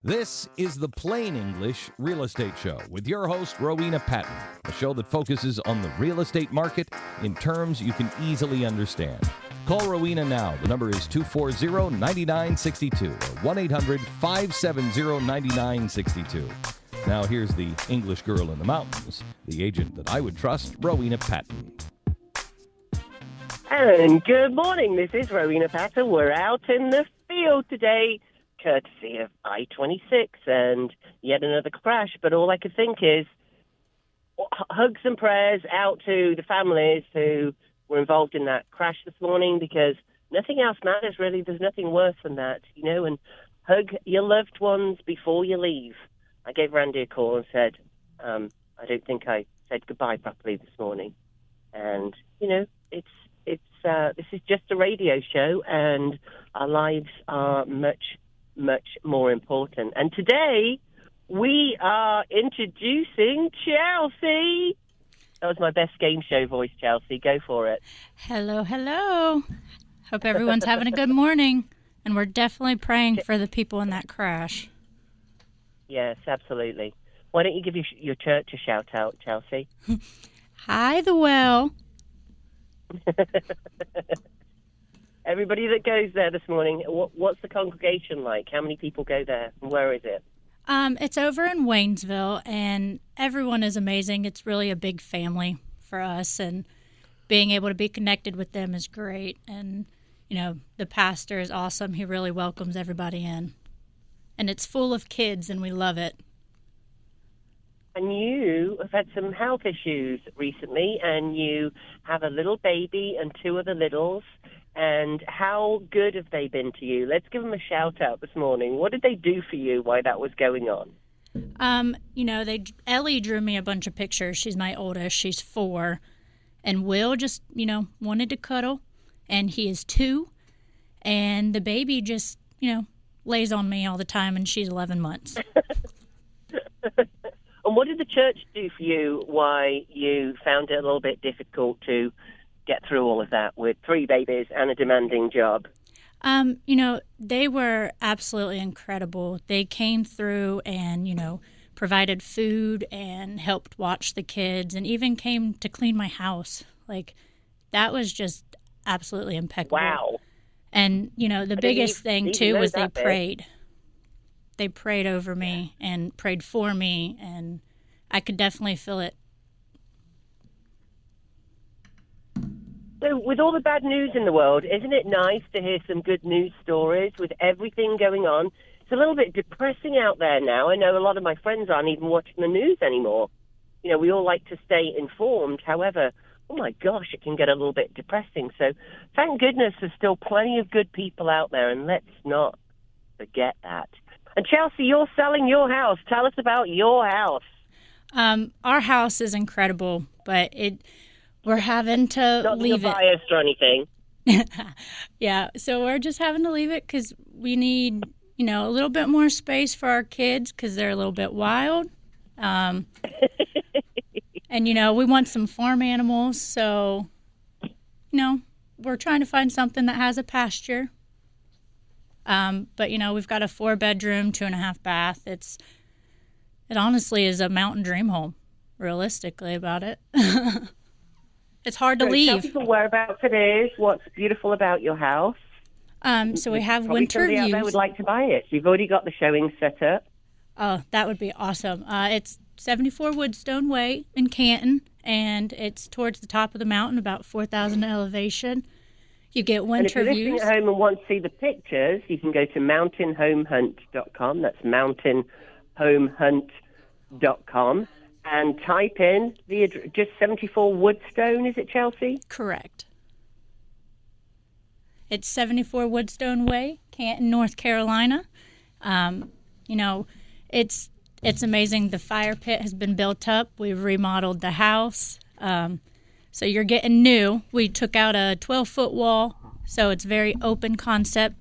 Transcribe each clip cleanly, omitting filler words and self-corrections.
This is the Plain English Real Estate Show with your host, Rowena Patton, a show that focuses on the real estate market in terms you can easily understand. Call Rowena now. The number is 240-9962 or 1-800-570-9962. Now here's the English girl in the mountains, the agent that I would trust, Rowena Patton. And good morning, this is Rowena Patton. We're out in the field today, courtesy of I-26 and yet another crash. But all I could think is hugs and prayers out to the families who were involved in that crash this morning, because nothing else matters, really. There's nothing worse than that, and hug your loved ones before you leave. I gave Randy a call and said, I don't think I said goodbye properly this morning. And, this is just a radio show, and our lives are much, much more important. And today, we are introducing Chelsea. That was my best game show voice, Chelsea. Go for it. Hello, hello. Hope everyone's having a good morning. And we're definitely praying for the people in that crash. Yes, absolutely. Why don't you give your church a shout-out, Chelsea? Hi, the well. Everybody that goes there this morning, what's the congregation like? How many people go there? And where is it? It's over in Waynesville, and everyone is amazing. It's really a big family for us, and being able to be connected with them is great. And, the pastor is awesome. He really welcomes everybody in. And it's full of kids, and we love it. And you have had some health issues recently, and you have a little baby and two other littles. And how good have they been to you? Let's give them a shout-out this morning. What did they do for you while that was going on? Ellie drew me a bunch of pictures. She's my oldest. She's 4. And Will just, wanted to cuddle. And he is 2. And the baby just, lays on me all the time, and she's 11 months. And what did the church do for you why you found it a little bit difficult to get through all of that with 3 babies and a demanding job? They were absolutely incredible. They came through and, provided food and helped watch the kids and even came to clean my house. That was just absolutely impeccable. Wow. And, the biggest thing, too, was they prayed. They prayed over me and prayed for me, and I could definitely feel it. So with all the bad news in the world, isn't it nice to hear some good news stories with everything going on? It's a little bit depressing out there now. I know a lot of my friends aren't even watching the news anymore. We all like to stay informed. However, oh my gosh, it can get a little bit depressing. So thank goodness there's still plenty of good people out there, and let's not forget that. And Chelsea, you're selling your house. Tell us about your house. Our house is incredible, but we're having to not leave it. Not biased or anything. Yeah, so we're just having to leave it because we need, a little bit more space for our kids because they're a little bit wild. And, we want some farm animals, so, we're trying to find something that has a pasture. But, we've got a 4-bedroom, 2.5 bath. It honestly is a mountain dream home, realistically about it. It's hard to leave. Tell people whereabouts it is, what's beautiful about your house. So we have Probably winter somebody views. out there would like to buy it. You've already got the showing set up. Oh, that would be awesome. It's 74 Woodstone Way in Canton, and it's towards the top of the mountain, about 4,000 elevation. You get winter views. And if you're views. listening at home and want to see the pictures, you can go to mountainhomehunt.com. That's mountainhomehunt.com. And type in just 74 Woodstone, is it, Chelsea? Correct. It's 74 Woodstone Way, Canton, North Carolina. It's amazing. The fire pit has been built up. We've remodeled the house. So you're getting new. We took out a 12-foot wall, so it's very open concept.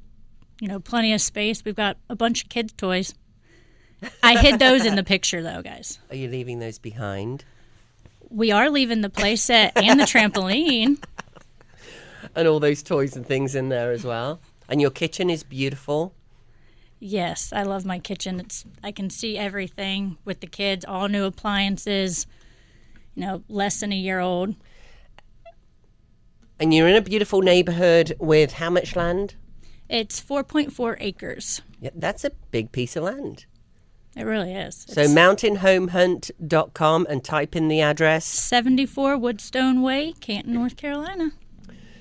Plenty of space. We've got a bunch of kids' toys. I hid those in the picture, though, guys. Are you leaving those behind? We are leaving the play set and the trampoline. And all those toys and things in there as well. And your kitchen is beautiful. Yes, I love my kitchen. I can see everything with the kids, all new appliances, less than a year old. And you're in a beautiful neighborhood with how much land? It's 4.4 acres. Yeah, that's a big piece of land. It really is. So mountainhomehunt.com and type in the address. 74 Woodstone Way, Canton, North Carolina.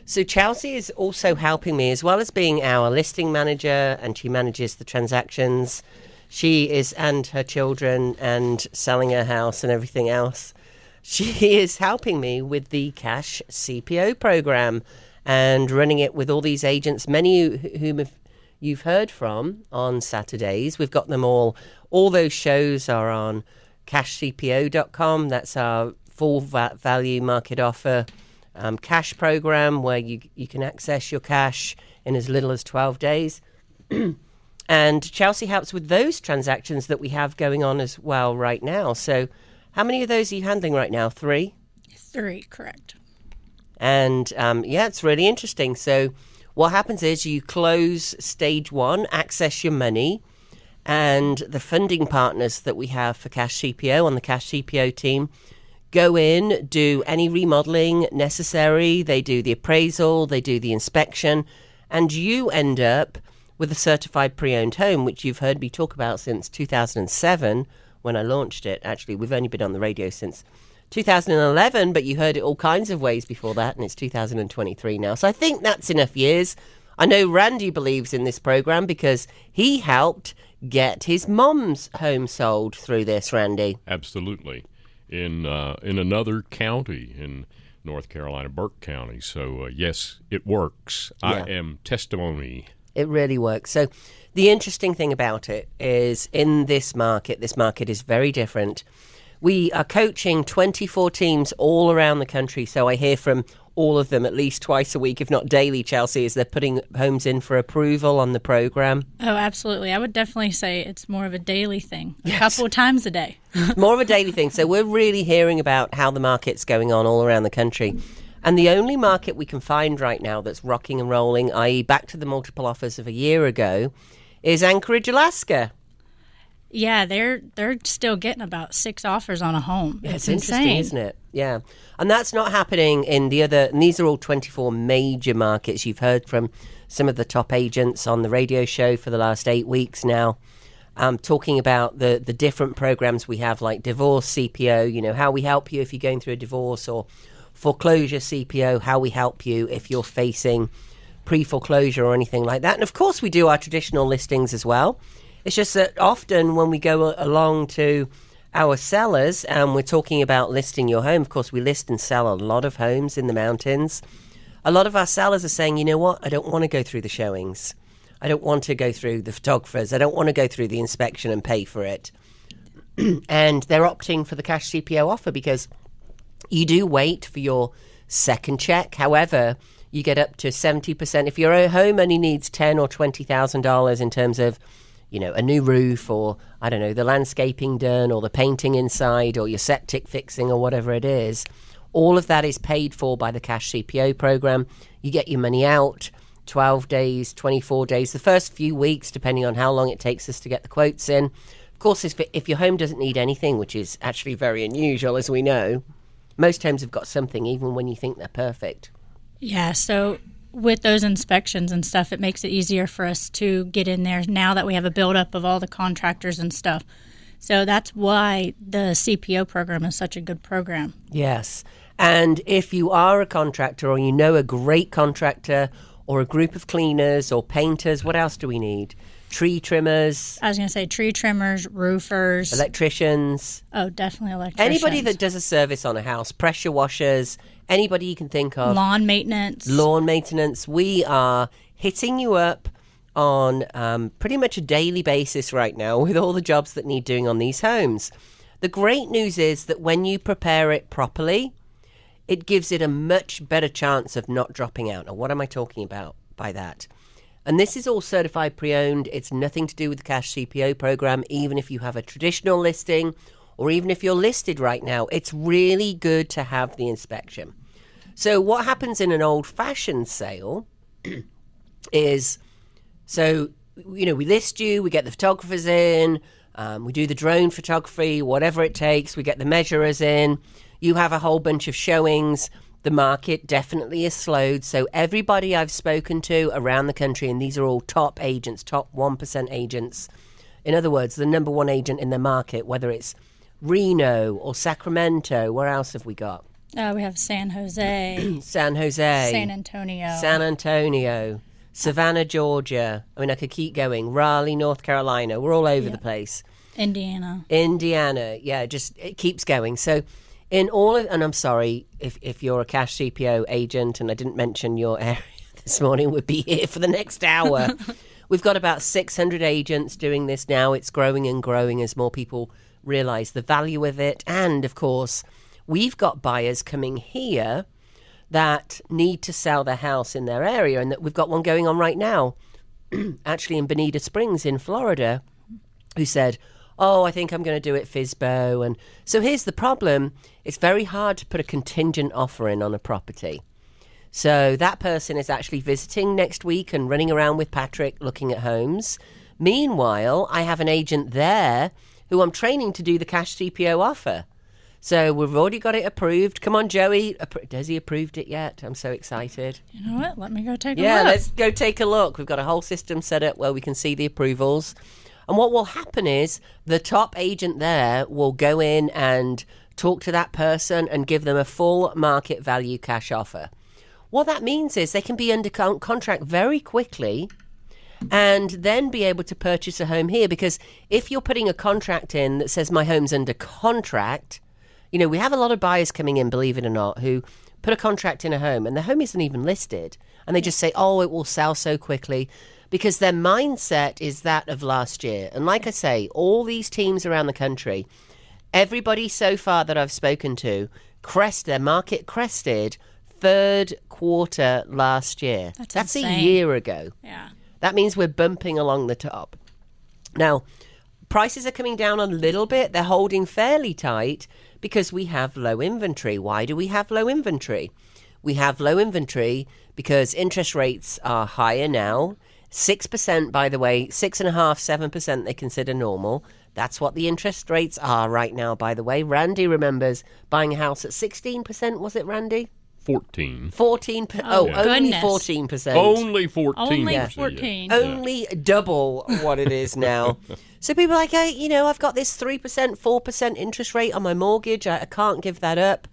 So Chelsea is also helping me, as well as being our listing manager, and she manages the transactions. She is, and her children, and selling her house and everything else. She is helping me with the Cash CPO program and running it with all these agents, many whom you've heard from on Saturdays. We've got them all. All those shows are on cashcpo.com. That's our full value market offer cash program, where you can access your cash in as little as 12 days. And Chelsea helps with those transactions that we have going on as well right now. So how many of those are you handling right now? 3? 3, correct. And it's really interesting. So what happens is you close stage 1, access your money, and the funding partners that we have for Cash CPO on the Cash CPO team go in, do any remodeling necessary. They do the appraisal, they do the inspection, and you end up with a certified pre-owned home, which you've heard me talk about since 2007 when I launched it. Actually, we've only been on the radio since 2011, but you heard it all kinds of ways before that, and it's 2023 now. So I think that's enough years. I know Randy believes in this program because he helped get his mom's home sold through this, Randy. Absolutely. In another county in North Carolina, Burke County. So, yes, it works. Yeah. I am testimony. It really works. So the interesting thing about it is in this market is very different. We are coaching 24 teams all around the country. So I hear from all of them at least twice a week, if not daily, Chelsea, as they're putting homes in for approval on the program. Oh, absolutely. I would definitely say it's more of a daily thing, a couple of times a day. More of a daily thing. So we're really hearing about how the market's going on all around the country. And the only market we can find right now that's rocking and rolling, i.e. back to the multiple offers of a year ago, is Anchorage, Alaska. Yeah, they're still getting about 6 offers on a home. Yeah, it's interesting, insane, isn't it? Yeah. And that's not happening in the other, and these are all 24 major markets. You've heard from some of the top agents on the radio show for the last 8 weeks now, talking about the different programs we have, like divorce CPO, how we help you if you're going through a divorce, or foreclosure CPO, how we help you if you're facing pre-foreclosure or anything like that. And of course we do our traditional listings as well. It's just that often when we go along to our sellers and we're talking about listing your home, of course we list and sell a lot of homes in the mountains. A lot of our sellers are saying, you know what, I don't want to go through the showings. I don't want to go through the photographers. I don't want to go through the inspection and pay for it. And they're opting for the Cash CPO offer because you do wait for your second check. However, you get up to 70%. If your home only needs $10,000 or $20,000 in terms of, a new roof, or, I don't know, the landscaping done, or the painting inside, or your septic fixing, or whatever it is, all of that is paid for by the Cash CPO program. You get your money out 12 days, 24 days, the first few weeks, depending on how long it takes us to get the quotes in. Of course, if your home doesn't need anything, which is actually very unusual, as we know, most homes have got something, even when you think they're perfect. Yeah, so with those inspections and stuff, it makes it easier for us to get in there now that we have a buildup of all the contractors and stuff. So that's why the CPO program is such a good program. Yes. And if you are a contractor, or you know a great contractor, or a group of cleaners or painters, what else do we need? Tree trimmers. I was going to say tree trimmers, roofers. Electricians. Oh, definitely electricians. Anybody that does a service on a house, pressure washers, anybody you can think of. Lawn maintenance. Lawn maintenance. We are hitting you up on pretty much a daily basis right now with all the jobs that need doing on these homes. The great news is that when you prepare it properly, it gives it a much better chance of not dropping out. Now, what am I talking about by that? And this is all certified pre-owned. It's nothing to do with the Cash CPO program, even if you have a traditional listing, or even if you're listed right now. It's really good to have the inspection. So what happens in an old-fashioned sale is, so we list you, we get the photographers in, we do the drone photography, whatever it takes, we get the measurers in, you have a whole bunch of showings. The market definitely is slowed. So everybody I've spoken to around the country, and these are all top agents, top 1% agents, in other words, the number one agent in the market, whether it's Reno or Sacramento, where else have we got? We have San Jose, San Jose, San Antonio, Savannah, Georgia. I mean, I could keep going. Raleigh, North Carolina. We're all over the place. Indiana. Yeah, it keeps going. So in all of, and I'm sorry if you're a cash CPO agent, and I didn't mention your area this morning, would be here for the next hour. We've got about 600 agents doing this now. It's growing and growing as more people realize the value of it. And of course, we've got buyers coming here that need to sell their house in their area, and that we've got one going on right now, actually in Bonita Springs in Florida, who said, I think I'm going to do it FSBO. And so here's the problem. It's very hard to put a contingent offer in on a property. So that person is actually visiting next week and running around with Patrick looking at homes. Meanwhile, I have an agent there who I'm training to do the cash CPO offer. So we've already got it approved. Come on, Joey. Has he approved it yet? I'm so excited. You know what? Let me go take a look. Yeah, let's go take a look. We've got a whole system set up where we can see the approvals. And what will happen is the top agent there will go in and talk to that person and give them a full market value cash offer. What that means is they can be under contract very quickly and then be able to purchase a home here. Because if you're putting a contract in that says my home's under contract, we have a lot of buyers coming in, believe it or not, who put a contract in a home and the home isn't even listed. And they just say, it will sell so quickly, because their mindset is that of last year. And like I say, all these teams around the country, everybody so far that I've spoken to, their market crested third quarter last year. That's insane. A year ago. Yeah. That means we're bumping along the top. Now, prices are coming down a little bit. They're holding fairly tight because we have low inventory. Why do we have low inventory? We have low inventory because interest rates are higher now. 6%, by the way, 6.5%, 7% they consider normal. That's what the interest rates are right now, by the way. Randy remembers buying a house at 16%, was it, Randy? 14. 14%. Only 14%. Only 14%. Only Yeah. 14. Only double what it is now. So people are like, hey, I've got this 3%, 4% interest rate on my mortgage. I can't give that up.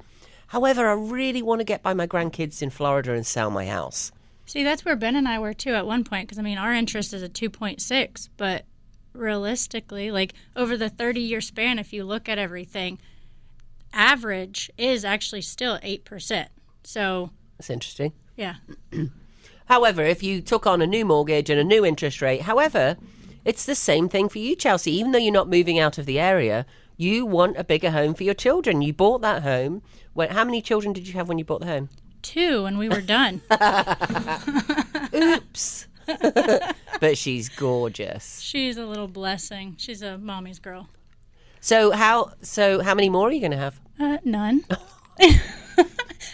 However, I really want to get by my grandkids in Florida and sell my house. See, that's where Ben and I were too at one point, because our interest is at 2.6, but realistically, like over the 30-year span, if you look at everything, average is actually still 8%. So that's interesting. Yeah. However, if you took on a new mortgage and a new interest rate, however, it's the same thing for you, Chelsea. Even though you're not moving out of the area, you want a bigger home for your children. You bought that home. How many children did you have when you bought the home? 2, and we were done. Oops. But she's gorgeous. She's a little blessing. She's a mommy's girl. So how many more are you going to have? None.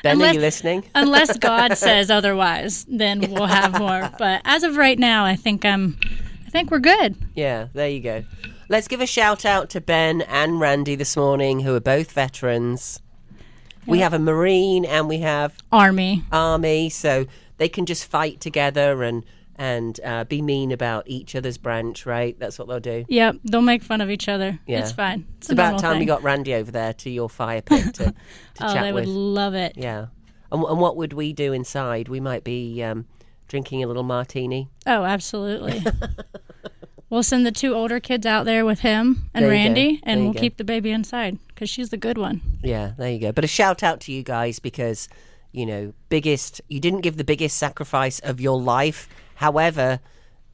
Ben, are you listening? Unless God says otherwise, then we'll have more. But as of right now, I think we're good. Yeah, there you go. Let's give a shout out to Ben and Randy this morning, who are both veterans. Yep. We have a Marine and we have Army, so they can just fight together and be mean about each other's branch, right? That's what they'll do. Yep, they'll make fun of each other. Yeah. It's fine. It's about time we got Randy over there to your fire pit to chat with. They would love it. Yeah. And what would we do inside? We might be drinking a little martini. Oh, absolutely. We'll send the 2 older kids out there with him and Randy, and we'll keep the baby inside because she's the good one. Yeah, there you go. But a shout out to you guys because, you didn't give the biggest sacrifice of your life. However,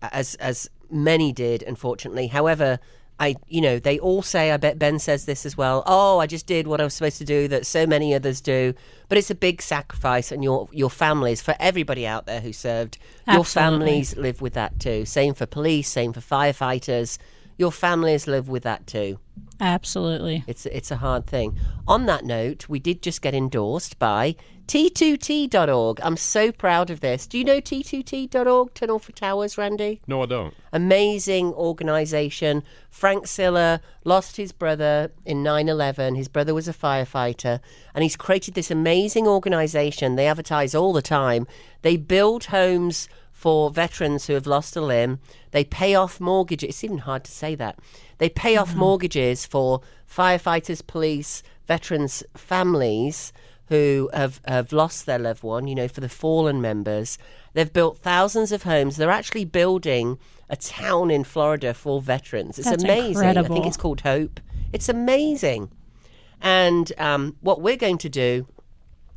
as many did, unfortunately. However, they all say, I bet Ben says this as well, I just did what I was supposed to do that so many others do. But it's a big sacrifice, and your families, for everybody out there who served, Absolutely. Your families live with that too. Same for police, same for firefighters. Your families live with that too. Absolutely. It's a hard thing. On that note, we did just get endorsed by T2T.org. I'm so proud of this. Do you know T2T.org, Tunnel for Towers, Randy? No, I don't. Amazing organisation. Frank Siller lost his brother in 9/11. His brother was a firefighter, and he's created this amazing organisation. They advertise all the time. They build homes for veterans who have lost a limb. They pay off mortgages. It's even hard to say that. They pay off mortgages for firefighters, police, veterans' families who have lost their loved one, for the fallen members. They've built thousands of homes. They're actually building a town in Florida for veterans. It's That's amazing. incredible. I think it's called Hope. It's amazing. And what we're going to do,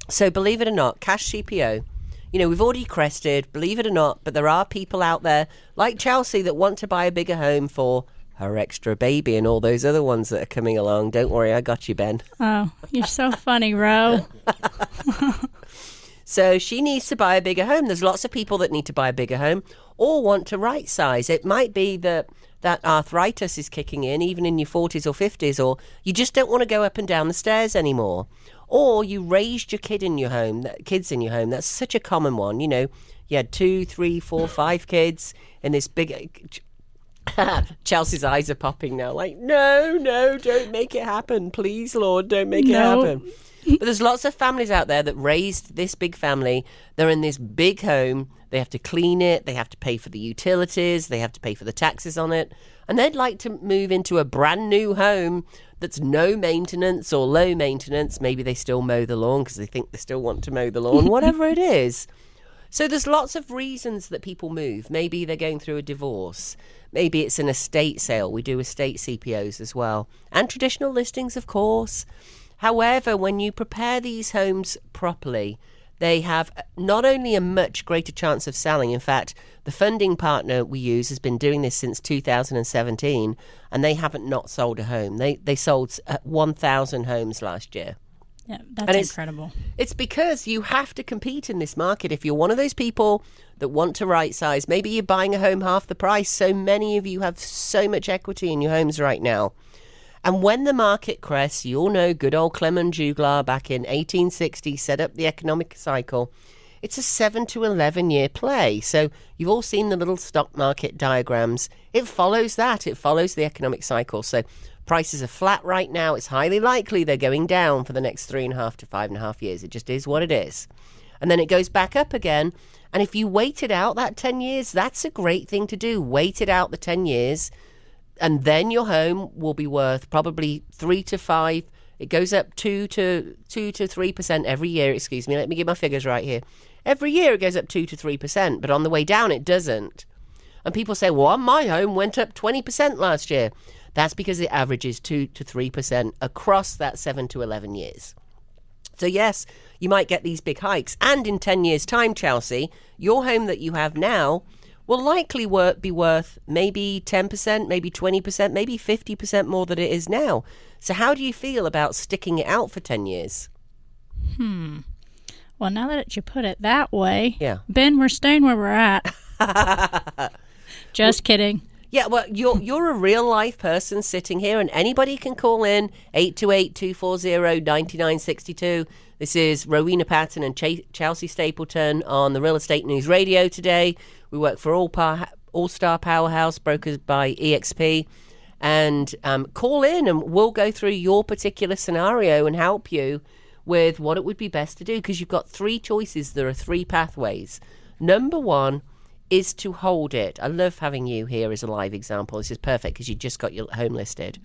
so believe it or not, Cash CPO, we've already crested, believe it or not, but there are people out there like Chelsea that want to buy a bigger home for her extra baby and all those other ones that are coming along. Don't worry, I got you, Ben. Oh, you're so funny, Ro. So she needs to buy a bigger home. There's lots of people that need to buy a bigger home or want to right size. It might be that arthritis is kicking in, even in your 40s or 50s, or you just don't want to go up and down the stairs anymore. Or you raised your kids in your home. That's such a common one. You had 2, 3, 4, 5 kids in this big... Chelsea's eyes are popping now, like, no, don't make it happen. Please, Lord, don't make it happen. But there's lots of families out there that raised this big family. They're in this big home. They have to clean it. They have to pay for the utilities. They have to pay for the taxes on it. And they'd like to move into a brand new home that's no maintenance or low maintenance. Maybe they still mow the lawn because they think they still want to mow the lawn, whatever it is. So there's lots of reasons that people move. Maybe they're going through a divorce. Maybe it's an estate sale. We do estate CPOs as well. And traditional listings, of course. However, when you prepare these homes properly, they have not only a much greater chance of selling. In fact, the funding partner we use has been doing this since 2017, and they haven't not sold a home. They sold 1,000 homes last year. Yeah, that's incredible. It's because you have to compete in this market. If you're one of those people that want to right size, maybe you're buying a home half the price. So many of you have so much equity in your homes right now. And when the market crests, you all know good old Clement Juglar back in 1860 set up the economic cycle. It's a 7 to 11 year play. So you've all seen the little stock market diagrams. It follows that. It follows the economic cycle. So prices are flat right now. It's highly likely they're going down for the next 3.5 to 5.5 years. It just is what it is. And then it goes back up again. And if you wait it out that 10 years, that's a great thing to do. Wait it out the 10 years. And then your home will be worth probably 3 to 5. It goes up 2 to 3% every year. Excuse me. Let me get my figures right here. Every year it goes up 2 to 3%. But on the way down, it doesn't. And people say, well, my home went up 20% last year. That's because it averages 2 to 3% across that 7 to 11 years. So yes, you might get these big hikes. And in 10 years' time, Chelsea, your home that you have now will likely be worth maybe 10%, maybe 20%, maybe 50% more than it is now. So how do you feel about sticking it out for 10 years? Well, now that you put it that way, Yeah. Ben, we're staying where we're at. Just kidding. Yeah, well, you're a real life person sitting here, and anybody can call in 828-240-9962. This is Rowena Patton and Chelsea Stapleton on the Real Estate News Radio today. We work for All-Star Powerhouse, brokers by EXP. And call in and we'll go through your particular scenario and help you with what it would be best to do, because you've got 3 choices. There are 3 pathways. Number 1 is to hold it. I love having you here as a live example. This is perfect because you just got your home listed.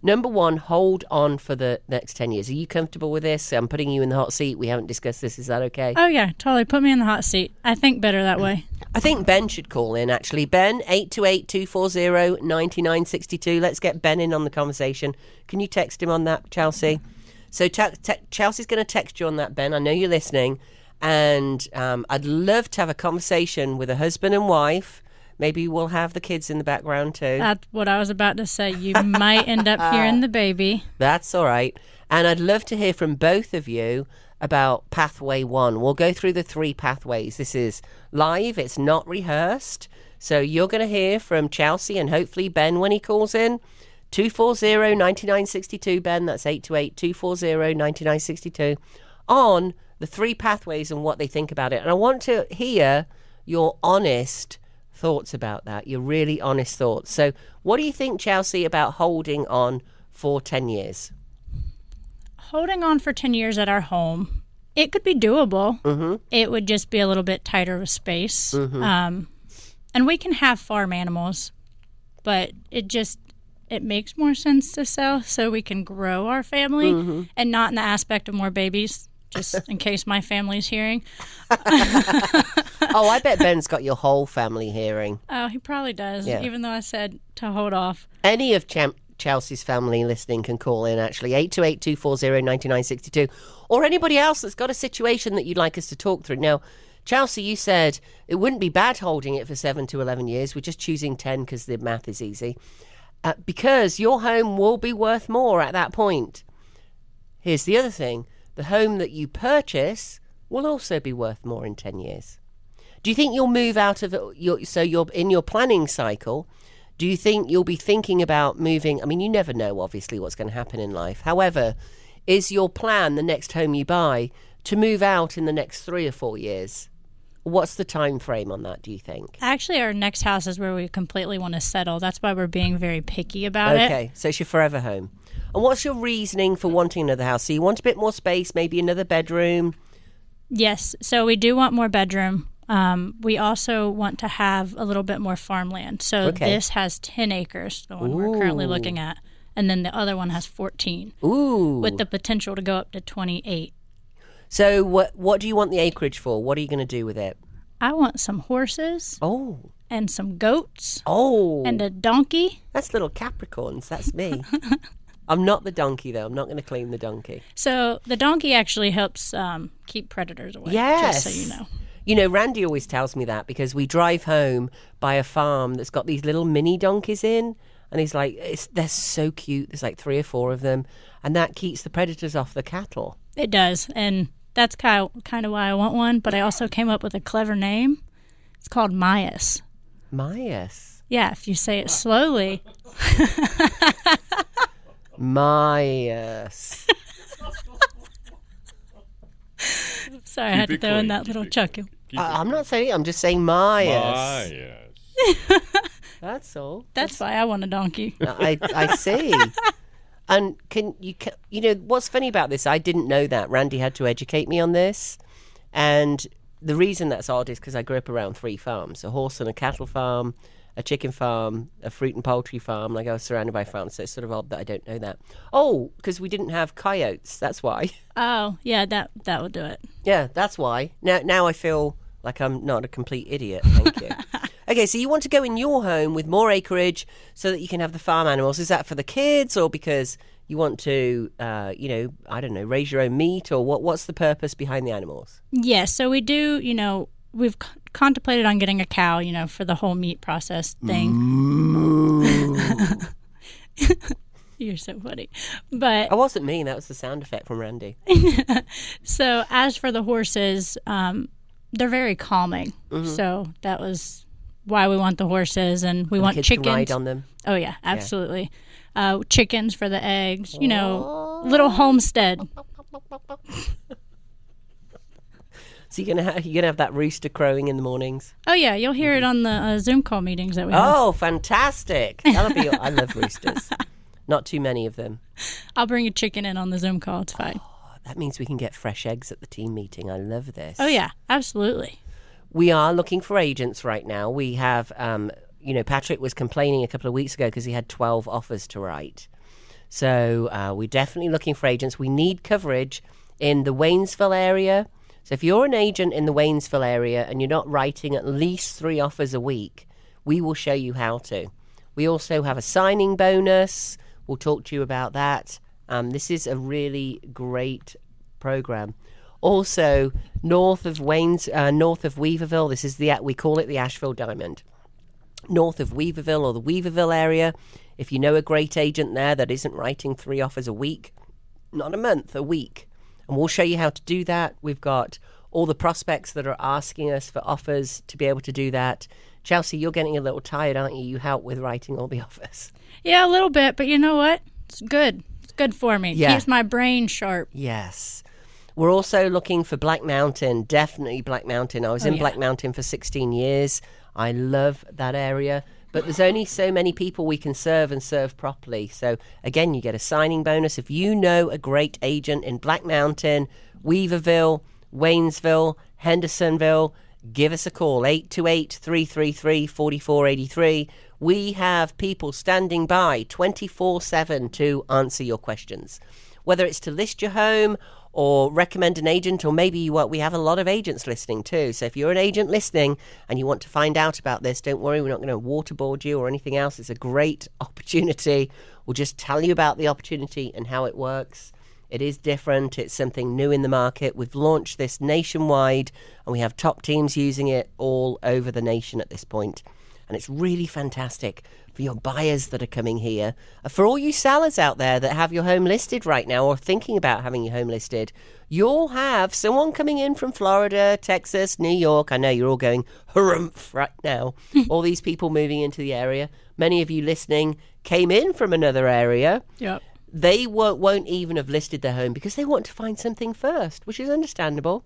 Number 1, hold on for the next 10 years. Are you comfortable with this? I'm putting you in the hot seat. We haven't discussed this. Is that okay? Oh, yeah, totally. Put me in the hot seat. I think better that way. I think Ben should call in, actually. Ben, 828-240-9962. Let's get Ben in on the conversation. Can you text him on that, Chelsea? So Chelsea's going to text you on that, Ben. I know you're listening. And I'd love to have a conversation with a husband and wife. Maybe we'll have the kids in the background too. That's what I was about to say. You might end up hearing the baby. That's all right. And I'd love to hear from both of you about pathway 1. We'll go through the 3 pathways. This is live. It's not rehearsed. So you're going to hear from Chelsea and hopefully Ben when he calls in. 240-9962, Ben. That's 828-240-9962 on the 3 pathways and what they think about it. And I want to hear your honest thoughts about that, your really honest thoughts. So what do you think, Chelsea, about holding on for 10 years? Holding on for 10 years at our home, it could be doable. Mm-hmm. It would just be a little bit tighter of space. Mm-hmm. And we can have farm animals, but it makes more sense to sell so we can grow our family and not in the aspect of more babies, just in case my family's hearing. Oh, I bet Ben's got your whole family hearing. Oh, he probably does, even though I said to hold off. Any of Chelsea's family listening can call in, actually, 828-240-9962, or anybody else that's got a situation that you'd like us to talk through. Now, Chelsea, you said it wouldn't be bad holding it for 7 to 11 years. We're just choosing 10 because the math is easy. Because your home will be worth more at that point. Here's the other thing. The home that you purchase will also be worth more in 10 years. Do you think you'll move out of you're in your planning cycle? Do you think you'll be thinking about moving? I mean, you never know, obviously, what's going to happen in life. However, is your plan, the next home you buy, to move out in the next 3 or 4 years? What's the time frame on that, do you think? Actually, our next house is where we completely want to settle. That's why we're being very picky about it. Okay, so it's your forever home. And what's your reasoning for wanting another house? So you want a bit more space, maybe another bedroom? Yes, so we do want more bedroom. We also want to have a little bit more farmland. So this has 10 acres, the one we're currently looking at. And then the other one has 14. Ooh. With the potential to go up to 28. So what do you want the acreage for? What are you going to do with it? I want some horses. Oh. And some goats. Oh. And a donkey. That's little Capricorns. That's me. I'm not the donkey, though. I'm not going to claim the donkey. So the donkey actually helps keep predators away. Yes. Just so you know. You know, Randy always tells me that because we drive home by a farm that's got these little mini donkeys in. And he's like, they're so cute. There's like 3 or 4 of them. And that keeps the predators off the cattle. It does. And that's kind of why I want one. But I also came up with a clever name. It's called Myas. Myas? Yeah, if you say it slowly. Myas. Sorry, I had to throw in that little chuckle. I'm not saying it. I'm just saying Myas. Myas. That's all. That's why I want a donkey. I see. And you know what's funny about this? I didn't know that. Randy had to educate me on this, and the reason that's odd is because I grew up around 3 farms: a horse and a cattle farm, a chicken farm, a fruit and poultry farm. Like I was surrounded by farms, so it's sort of odd that I don't know that. Oh, because we didn't have coyotes. That's why. Oh, yeah, that would do it. Yeah, that's why. Now I feel like I'm not a complete idiot. Thank you. Okay, so you want to go in your home with more acreage so that you can have the farm animals. Is that for the kids or because you want to, I don't know, raise your own meat, or what's the purpose behind the animals? Yes, so we do, we've contemplated on getting a cow, for the whole meat process thing. You're so funny. But I wasn't mean. That was the sound effect from Randy. So as for the horses, they're very calming. Mm-hmm. So that was why we want the horses, and we want kids chickens. Can ride on them. Oh yeah, absolutely. Yeah. Chickens for the eggs. Little homestead. So you're gonna have that rooster crowing in the mornings. Oh yeah, you'll hear it on the Zoom call meetings that we have. Oh, fantastic! That'll be. I love roosters. Not too many of them. I'll bring a chicken in on the Zoom call. It's fine. Oh, that means we can get fresh eggs at the team meeting. I love this. Oh yeah, absolutely. We are looking for agents right now. We have, Patrick was complaining a couple of weeks ago because he had 12 offers to write. So we're definitely looking for agents. We need coverage in the Waynesville area. So if you're an agent in the Waynesville area and you're not writing at least 3 offers a week, we will show you how to. We also have a signing bonus. We'll talk to you about that. This is a really great program. Also, north of Weaverville, this is we call it the Asheville Diamond. North of Weaverville or the Weaverville area, if you know a great agent there that isn't writing 3 offers a week, not a month, a week, and we'll show you how to do that. We've got all the prospects that are asking us for offers to be able to do that. Chelsea, you're getting a little tired, aren't you? You help with writing all the offers. Yeah, a little bit, but you know what? It's good. It's good for me. Yeah. Keeps my brain sharp. Yes. We're also looking for Black Mountain, definitely Black Mountain. I was in Black Mountain for 16 years. I love that area. But there's only so many people we can serve and serve properly. So, again, you get a signing bonus. If you know a great agent in Black Mountain, Weaverville, Waynesville, Hendersonville, give us a call, 828-333-4483. We have people standing by 24/7 to answer your questions. Whether it's to list your home or recommend an agent, or maybe we have a lot of agents listening too. So if you're an agent listening and you want to find out about this, don't worry, we're not going to waterboard you or anything else. It's a great opportunity. We'll just tell you about the opportunity and how it works. It is different. It's something new in the market. We've launched this nationwide, and we have top teams using it all over the nation at this point. And it's really fantastic for your buyers that are coming here. For all you sellers out there that have your home listed right now or thinking about having your home listed, you'll have someone coming in from Florida, Texas, New York. I know you're all going harumph right now. All these people moving into the area. Many of you listening came in from another area. Yep. They won't even have listed their home because they want to find something first, which is understandable.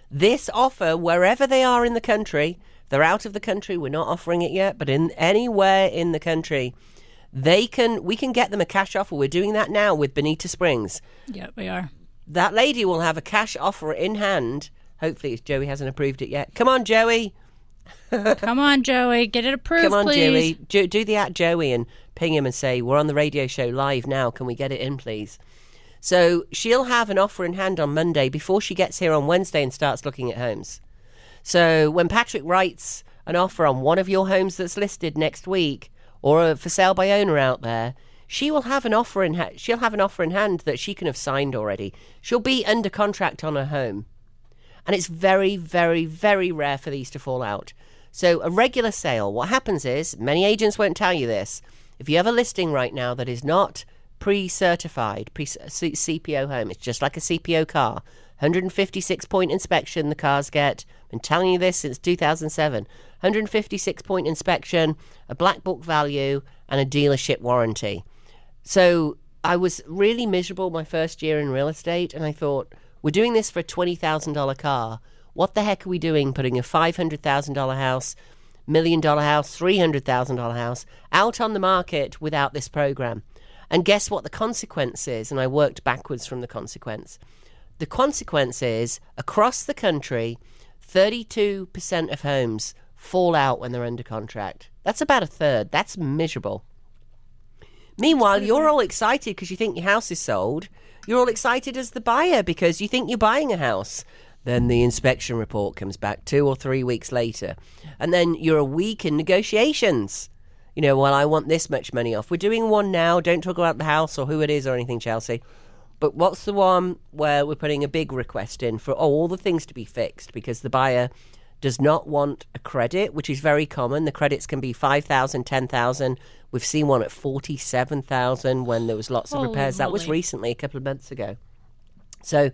This offer, wherever they are in the country, they're out of the country, we're not offering it yet, but in anywhere in the country, we can get them a cash offer. We're doing that now with Bonita Springs. Yeah, we are. That lady will have a cash offer in hand. Hopefully, Joey hasn't approved it yet. Come on, Joey. Come on, Joey. Get it approved, Come on, please. Joey. Do the @Joey and ping him and say, we're on the radio show live now. Can we get it in, please? So she'll have an offer in hand on Monday before she gets here on Wednesday and starts looking at homes. So when Patrick writes an offer on one of your homes that's listed next week, or a for sale by owner out there, she will have an offer in she'll have an offer in hand that she can have signed already. She'll be under contract on her home. And it's very, very, very rare for these to fall out. So a regular sale, what happens is, many agents won't tell you this, if you have a listing right now that is not pre-certified, CPO home, it's just like a CPO car, 156-point inspection the cars get. I've been telling you this since 2007. 156-point inspection, a black book value, and a dealership warranty. So I was really miserable my first year in real estate, and I thought, we're doing this for a $20,000 car. What the heck are we doing putting a $500,000 house, $1 million house, $300,000 house out on the market without this program? And guess what the consequence is? And I worked backwards from the consequence. The consequence is, across the country, 32% of homes fall out when they're under contract. That's about a third. That's miserable. Meanwhile, you're all excited because you think your house is sold. You're all excited as the buyer because you think you're buying a house. Then the inspection report comes back 2 or 3 weeks later. And then you're a week in negotiations. You know, well, I want this much money off. We're doing one now. Don't talk about the house or who it is or anything, Chelsea. But what's the one where we're putting a big request in for all the things to be fixed because the buyer does not want a credit, which is very common. The credits can be $5,000, $10,000. We've seen one at $47,000 when there was lots of repairs. That was recently, a couple of months ago. So,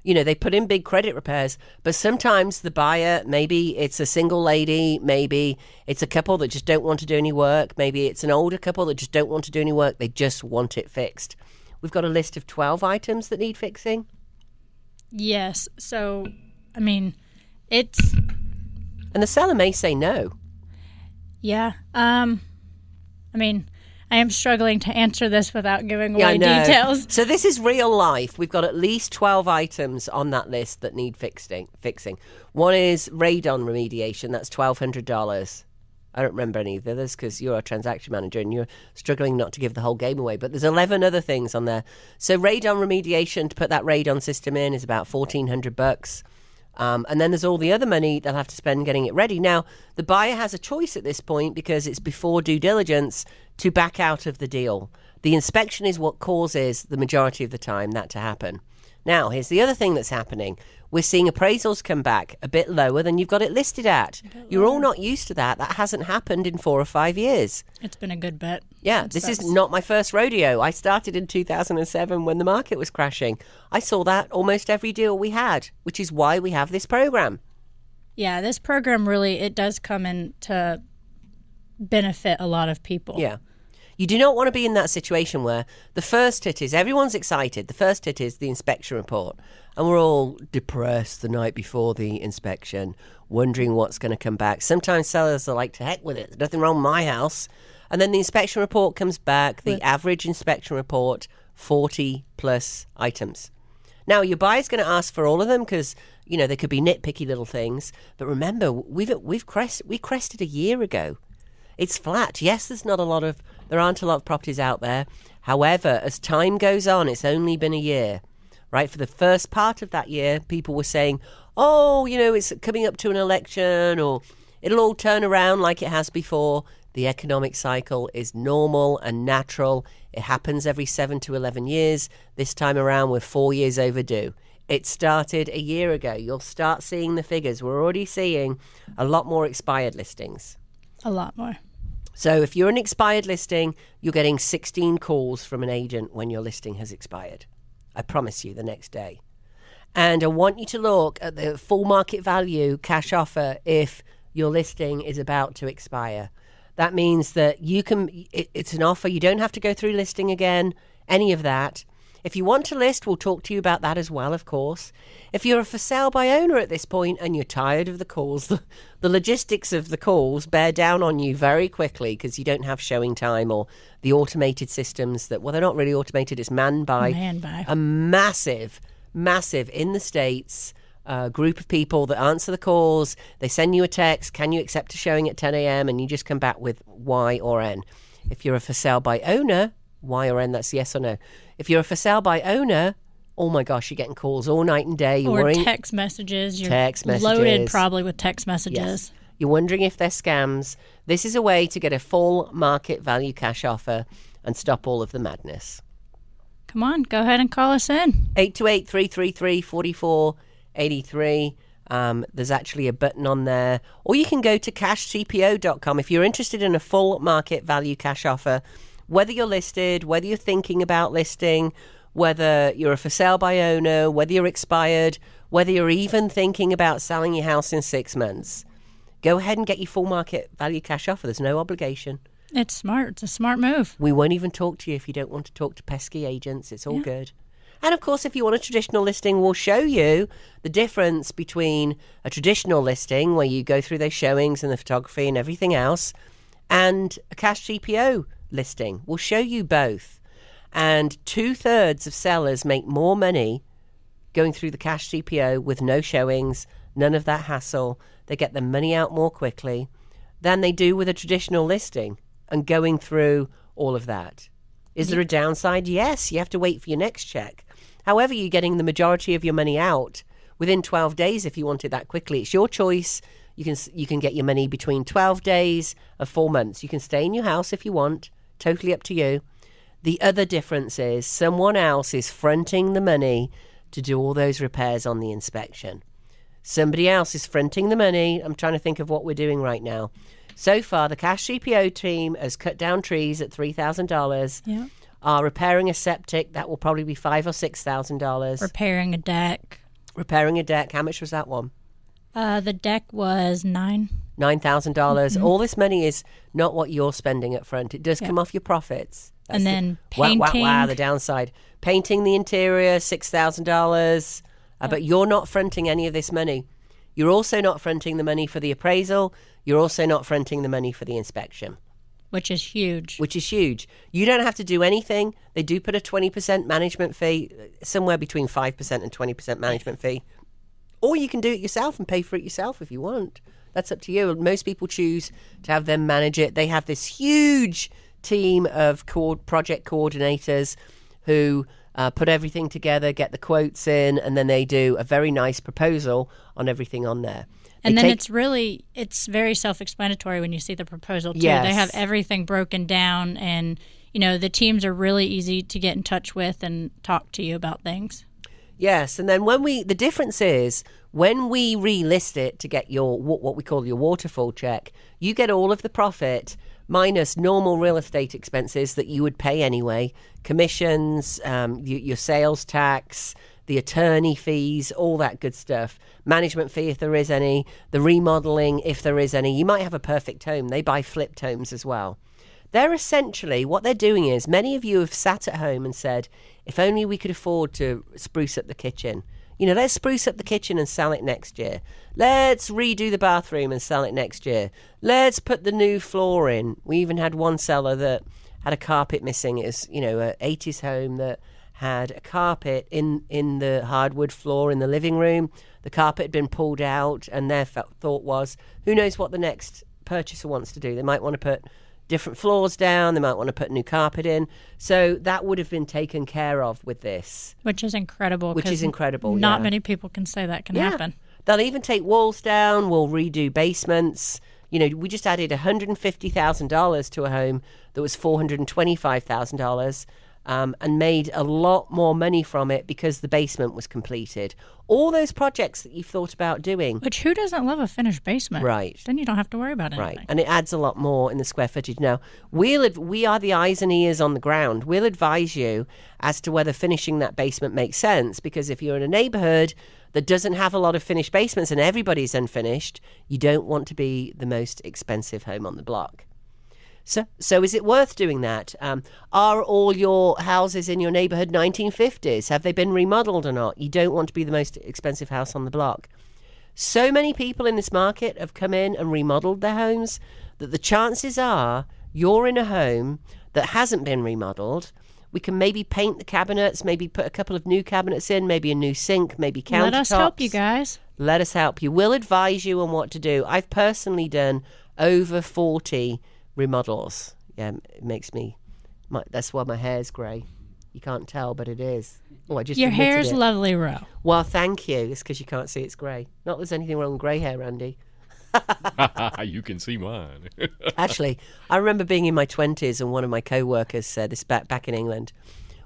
you know, they put in big credit repairs, but sometimes the buyer, maybe it's a single lady, maybe it's a couple that just don't want to do any work, maybe it's an older couple that just don't want to do any work, they just want it fixed. We've got a list of 12 items that need fixing. Yes. So, I mean, it's... And the seller may say no. Yeah. I mean, I am struggling to answer this without giving away details. So this is real life. We've got at least 12 items on that list that need fixing. One is radon remediation. That's $1,200. I don't remember any of the others because you're a transaction manager and you're struggling not to give the whole game away. But there's 11 other things on there. So radon remediation, to put that radon system in, is about $1,400. And then there's all the other money they'll have to spend getting it ready. Now, the buyer has a choice at this point because it's before due diligence to back out of the deal. The inspection is what causes the majority of the time that to happen. Now, here's the other thing that's happening. We're seeing appraisals come back a bit lower than you've got it listed at. You're all not used to that. That hasn't happened in 4 or 5 years. It's been a good bet. Yeah, this is not my first rodeo. I started in 2007 when the market was crashing. I saw that almost every deal we had, which is why we have this program. Yeah, this program really, it does come in to benefit a lot of people. Yeah. You do not want to be in that situation where the first hit is, everyone's excited, the first hit is the inspection report, and we're all depressed the night before the inspection, wondering what's going to come back. Sometimes sellers are like, to heck with it, there's nothing wrong with my house. And then the inspection report comes back, the average inspection report, 40 plus items. Now, your buyer's going to ask for all of them because, you know, they could be nitpicky little things. But remember, we crested a year ago. It's flat. Yes, there aren't a lot of properties out there. However, as time goes on, it's only been a year, right? For the first part of that year, people were saying, oh, you know, it's coming up to an election, or it'll all turn around like it has before. The economic cycle is normal and natural. It happens every 7 to 11 years. This time around, we're 4 years overdue. It started a year ago. You'll start seeing the figures. We're already seeing a lot more expired listings. A lot more. So if you're an expired listing, you're getting 16 calls from an agent when your listing has expired. I promise you, the next day. And I want you to look at the full market value cash offer if your listing is about to expire. That means that it's an offer. You don't have to go through listing again, any of that. If you want to list, we'll talk to you about that as well, of course. If you're a for sale by owner at this point and you're tired of the calls, the logistics of the calls bear down on you very quickly because you don't have showing time or the automated systems that, well, they're not really automated. It's manned by a massive in the States group of people that answer the calls. They send you a text. Can you accept a showing at 10 a.m.? And you just come back with Y or N. If you're a for sale by owner, Y or N, that's yes or no. If you're a for sale by owner, oh my gosh, you're getting calls all night and day. Or text messages. You're loaded probably with text messages. Yes. You're wondering if they're scams. This is a way to get a full market value cash offer and stop all of the madness. Come on, go ahead and call us in. 828-333-4483. There's actually a button on there. Or you can go to cashcpo.com if you're interested in a full market value cash offer. Whether you're listed, whether you're thinking about listing, whether you're a for sale by owner, whether you're expired, whether you're even thinking about selling your house in 6 months, go ahead and get your full market value cash offer. There's no obligation. It's smart. It's a smart move. We won't even talk to you if you don't want to talk to pesky agents. It's all good. And of course, if you want a traditional listing, we'll show you the difference between a traditional listing where you go through those showings and the photography and everything else, and a cash GPO listing. We'll show you both. And 2/3 of sellers make more money going through the cash GPO with no showings, none of that hassle. They get the money out more quickly than they do with a traditional listing and going through all of that. Is there a downside? Yes, you have to wait for your next check. However, you're getting the majority of your money out within 12 days if you want it that quickly. It's your choice. You can get your money between 12 days and 4 months. You can stay in your house if you want. Totally up to you. The other difference is someone else is fronting the money to do all those repairs on the inspection. Somebody else is fronting the money. I'm trying to think of what we're doing right now. So far, the Cash GPO team has cut down trees at $3,000. Yeah. Are repairing a septic. That will probably be $5,000 or $6,000. Repairing a deck. Repairing a deck. How much was that one? The deck was $9,000. $9,000. All this money is not what you're spending up front. It does come off your profits. That's and then painting. Wow, the downside. Painting the interior, $6,000. But you're not fronting any of this money. You're also not fronting the money for the appraisal. You're also not fronting the money for the inspection. Which is huge. You don't have to do anything. They do put a 20% management fee, somewhere between 5% and 20% management fee. Or you can do it yourself and pay for it yourself if you want. That's up to you. Most people choose to have them manage it. They have this huge team of project coordinators who put everything together, get the quotes in, and then they do a very nice proposal on everything on there. And then it's very self-explanatory when you see the proposal, too. Yes. They have everything broken down, and, the teams are really easy to get in touch with and talk to you about things. Yes, and then the difference is when we relist it to get your what we call your waterfall check, you get all of the profit minus normal real estate expenses that you would pay anyway, commissions, your sales tax, the attorney fees, all that good stuff, management fee if there is any, the remodeling if there is any. You might have a perfect home. They buy flipped homes as well. They're essentially, what they're doing is, many of you have sat at home and said, if only we could afford to spruce up the kitchen. Let's spruce up the kitchen and sell it next year. Let's redo the bathroom and sell it next year. Let's put the new floor in. We even had one seller that had a carpet missing. It was, an 80s home that had a carpet in the hardwood floor in the living room. The carpet had been pulled out, and their thought was, who knows what the next purchaser wants to do. They might want to put different floors down. They might want to put new carpet in. So that would have been taken care of with this. Which is incredible. Not many people can say that can happen. They'll even take walls down. We'll redo basements. We just added $150,000 to a home that was $425,000 and made a lot more money from it because the basement was completed. All those projects that you've thought about doing. Which who doesn't love a finished basement? Right. Then you don't have to worry about anything. Right. And it adds a lot more in the square footage. Now, we are the eyes and ears on the ground. We'll advise you as to whether finishing that basement makes sense, because if you're in a neighborhood that doesn't have a lot of finished basements and everybody's unfinished, you don't want to be the most expensive home on the block. So is it worth doing that? Are all your houses in your neighborhood 1950s? Have they been remodeled or not? You don't want to be the most expensive house on the block. So many people in this market have come in and remodeled their homes that the chances are you're in a home that hasn't been remodeled. We can maybe paint the cabinets, maybe put a couple of new cabinets in, maybe a new sink, maybe countertops. Let us help you guys. Let us help you. We'll advise you on what to do. I've personally done over 40 remodels. Yeah, it makes me. That's why my hair's grey. You can't tell, but it is. Oh, I just your admitted hair's it. lovely, Ro. Well, thank you. It's because you can't see it's grey. Not that there's anything wrong with grey hair, Randy. You can see mine. Actually, I remember being in my 20s and one of my co-workers said, this back in England,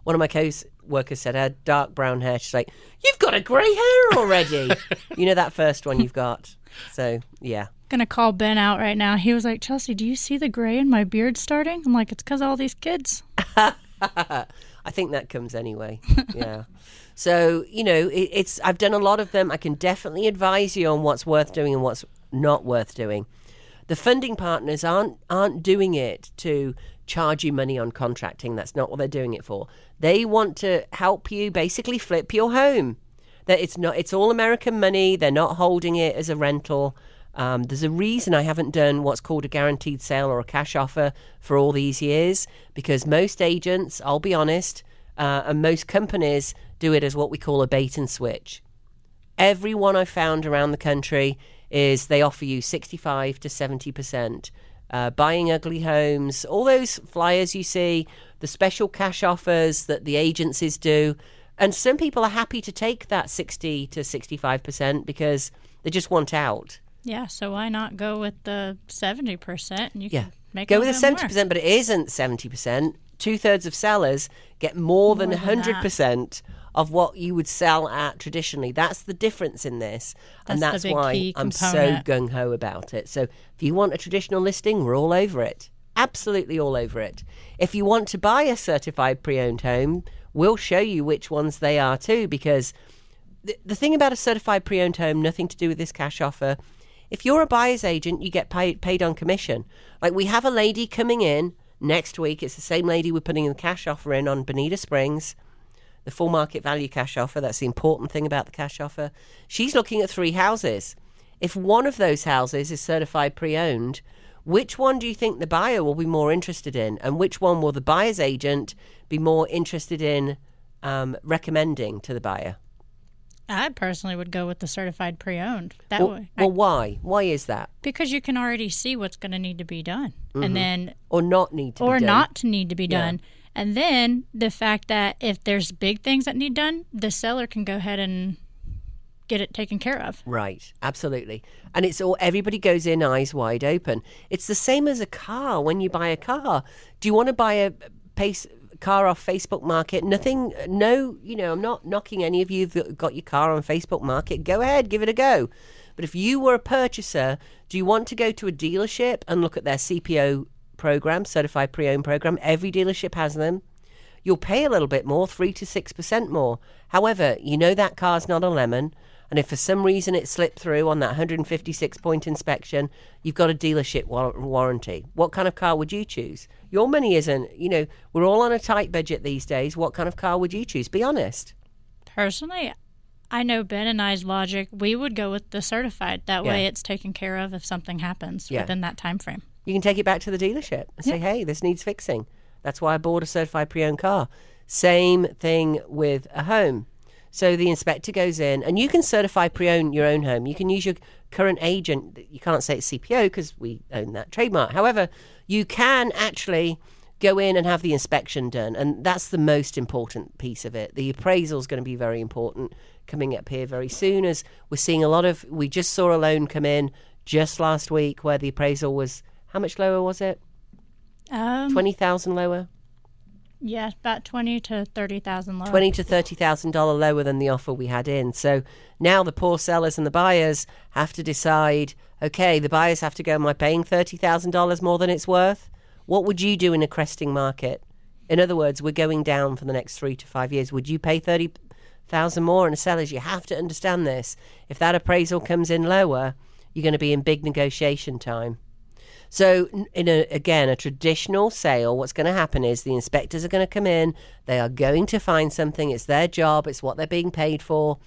one of my co-workers said, I had dark brown hair. She's like, you've got a grey hair already. That first one you've got. So, yeah. Gonna call Ben out right now. He was like, Chelsea, do you see the gray in my beard starting? I'm like, it's because of all these kids. I think that comes anyway. Yeah. So, I've done a lot of them. I can definitely advise you on what's worth doing and what's not worth doing. The funding partners aren't doing it to charge you money on contracting. That's not what they're doing it for. They want to help you basically flip your home. That it's all American money. They're not holding it as a rental. There's a reason I haven't done what's called a guaranteed sale or a cash offer for all these years, because most agents, I'll be honest, and most companies do it as what we call a bait and switch. Everyone I've found around the country is they offer you 65 to 70%. Buying ugly homes, all those flyers you see, the special cash offers that the agencies do. And some people are happy to take that 60 to 65% because they just want out. Yeah, so why not go with the 70% and you can make go a with the 70%, more. but it isn't 70%. 2/3 of sellers get more than 100% of what you would sell at traditionally. That's the difference in this, and that's why I'm so gung-ho about it. So if you want a traditional listing, we're all over it. Absolutely all over it. If you want to buy a certified pre-owned home, we'll show you which ones they are too, because the thing about a certified pre-owned home, nothing to do with this cash offer. If you're a buyer's agent, you get paid on commission. Like, we have a lady coming in next week. It's the same lady we're putting the cash offer in on Bonita Springs, the full market value cash offer. That's the important thing about the cash offer. She's looking at 3 houses. If one of those houses is certified pre-owned, which one do you think the buyer will be more interested in? And which one will the buyer's agent be more interested in recommending to the buyer? I personally would go with the certified pre-owned. Why? Why is that? Because you can already see what's going to need to be done. And then or not need to be done. Or not to need to be done. And then the fact that if there's big things that need done, the seller can go ahead and get it taken care of. Right, absolutely. And it's all, everybody goes in eyes wide open. It's the same as a car. When you buy a car, do you want to buy a car off Facebook Market. Nothing, no, I'm not knocking any of you that got your car on Facebook Market. Go ahead, give it a go. But if you were a purchaser, do you want to go to a dealership and look at their CPO program, Certified Pre-Owned program? Every dealership has them. You'll pay a little bit more, 3 to 6% more. However, that car's not a lemon. And if for some reason it slipped through on that 156-point inspection, you've got a dealership warranty. What kind of car would you choose? Your money isn't, we're all on a tight budget these days. What kind of car would you choose? Be honest. Personally, I know Ben and I's logic. We would go with the certified. That way it's taken care of if something happens within that time frame. You can take it back to the dealership and say, hey, this needs fixing. That's why I bought a certified pre-owned car. Same thing with a home. So the inspector goes in, and you can certify pre-own your own home. You can use your current agent. You can't say it's CPO because we own that trademark. However, you can actually go in and have the inspection done, and that's the most important piece of it. The appraisal is going to be very important coming up here very soon, as we're seeing we just saw a loan come in just last week where the appraisal was, how much lower was it? 20,000 lower? Yeah, about 20 to 30,000 lower. $20,000 to $30,000 lower than the offer we had in. So now the poor sellers and the buyers have to decide, okay, the buyers have to go, am I paying $30,000 more than it's worth? What would you do in a cresting market? In other words, we're going down for the next 3 to 5 years. Would you pay $30,000 more? And the sellers, you have to understand this. If that appraisal comes in lower, you're going to be in big negotiation time. So, in a traditional sale, what's going to happen is the inspectors are going to come in. They are going to find something. It's their job. It's what they're being paid for.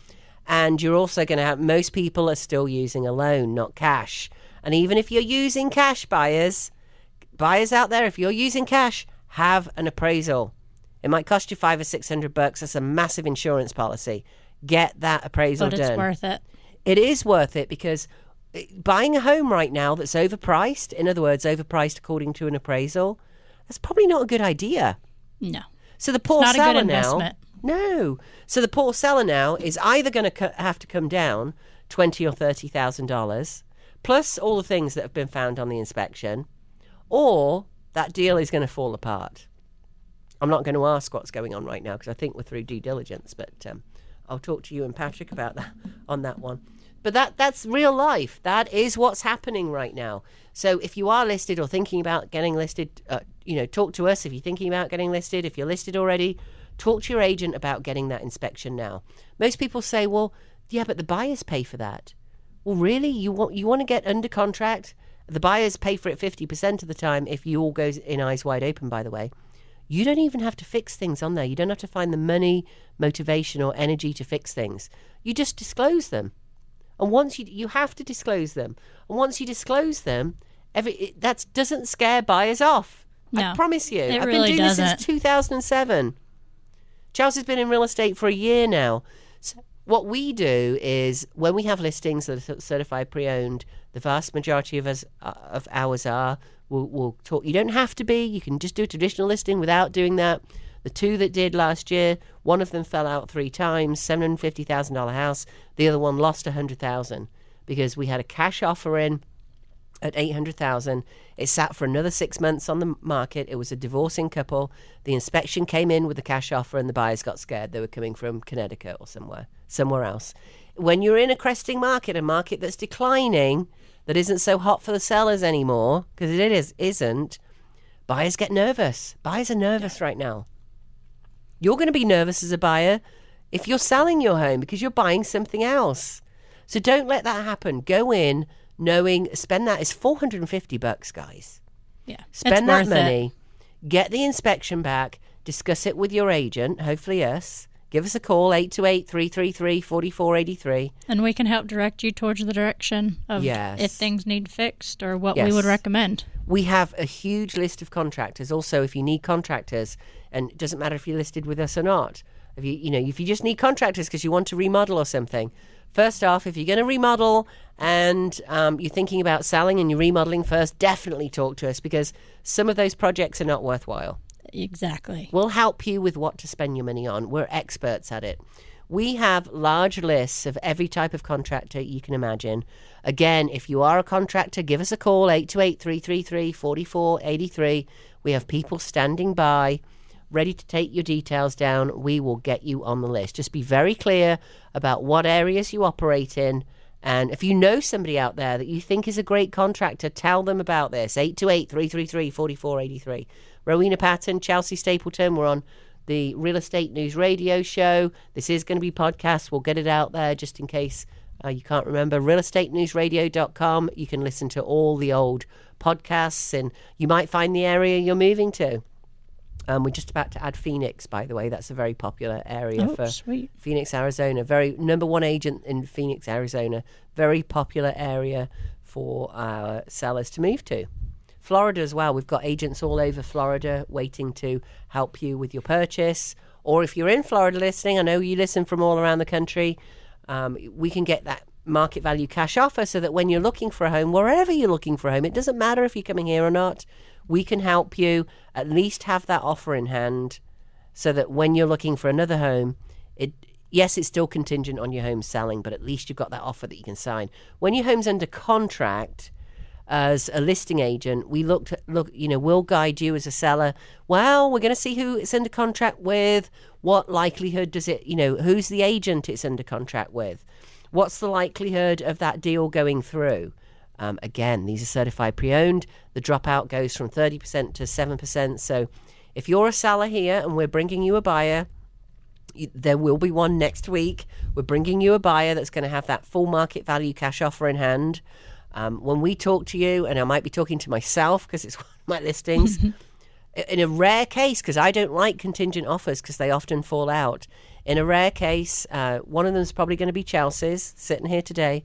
And you're also going to have, most people are still using a loan, not cash. And even if you're using cash, buyers out there, if you're using cash, have an appraisal. It might cost you $500 or $600. That's a massive insurance policy. Get that appraisal done. But it's worth it. It is worth it, because buying a home right now that's overpriced, in other words, overpriced according to an appraisal, that's probably not a good idea. No. So the poor seller not a good investment. No. So the poor seller now is either going to have to come down $20,000 or $30,000, plus all the things that have been found on the inspection, or that deal is going to fall apart. I'm not going to ask what's going on right now because I think we're through due diligence, but I'll talk to you and Patrick about that on that one. But that's real life. That is what's happening right now. So if you are listed or thinking about getting listed, talk to us if you're thinking about getting listed. If you're listed already, talk to your agent about getting that inspection now. Most people say, well, yeah, but the buyers pay for that. Well, really? You want to get under contract? The buyers pay for it 50% of the time if you all go in eyes wide open, by the way. You don't even have to fix things on there. You don't have to find the money, motivation, or energy to fix things. You just disclose them. And once you have to disclose them. And once you disclose them, that doesn't scare buyers off. No, I promise you. I've really been doing doesn't. this since 2007. Chelsea's been in real estate for a year now. So what we do is when we have listings that are certified pre-owned, the vast majority of ours are, we'll talk. You don't have to be. You can just do a traditional listing without doing that. The two that did last year, one of them fell out 3 times, $750,000 house. The other one lost $100,000 because we had a cash offer in at $800,000. It sat for another 6 months on the market. It was a divorcing couple. The inspection came in with a cash offer, and the buyers got scared. They were coming from Connecticut or somewhere else. When you're in a cresting market, a market that's declining, that isn't so hot for the sellers anymore, because it isn't, buyers get nervous. Buyers are nervous right now. You're going to be nervous as a buyer if you're selling your home because you're buying something else. So don't let that happen. Go in knowing, spend that. It's $450, guys. Yeah, spend that money, get the inspection back, discuss it with your agent, hopefully us. Give us a call, 828-333-4483. And we can help direct you towards the direction of if things need fixed or what we would recommend. We have a huge list of contractors. Also, if you need contractors, and it doesn't matter if you're listed with us or not, if you just need contractors because you want to remodel or something, first off, if you're going to remodel and you're thinking about selling and you're remodeling first, definitely talk to us because some of those projects are not worthwhile. Exactly. We'll help you with what to spend your money on. We're experts at it. We have large lists of every type of contractor you can imagine. Again, if you are a contractor, give us a call, 828-333-4483. We have people standing by ready to take your details down, we will get you on the list. Just be very clear about what areas you operate in. And if you know somebody out there that you think is a great contractor, tell them about this. 828-333-4483. Rowena Patton, Chelsea Stapleton. We're on the Real Estate News Radio show. This is going to be podcast. We'll get it out there just in case you can't remember. realestatenewsradio.com. You can listen to all the old podcasts, and you might find the area you're moving to. We're just about to add Phoenix, by the way. That's a very popular area for sweet. Phoenix, Arizona. Very number one agent in Phoenix, Arizona. Very popular area for our sellers to move to. Florida as well. We've got agents all over Florida waiting to help you with your purchase. Or if you're in Florida listening, I know you listen from all around the country, we can get that market value cash offer so that when you're looking for a home, wherever you're looking for a home, it doesn't matter if you're coming here or not, we can help you at least have that offer in hand so that when you're looking for another home, yes, it's still contingent on your home selling, but at least you've got that offer that you can sign. When your home's under contract, as a listing agent, we'll guide you as a seller. Well, we're going to see who it's under contract with. What likelihood does it, who's the agent it's under contract with? What's the likelihood of that deal going through? Again, these are certified pre-owned. The dropout goes from 30% to 7%. So if you're a seller here and we're bringing you a buyer, there will be one next week. We're bringing you a buyer that's going to have that full market value cash offer in hand. When we talk to you, and I might be talking to myself because it's one of my listings, in a rare case, because I don't like contingent offers because they often fall out. In a rare case, one of them is probably going to be Chelsea's, sitting here today.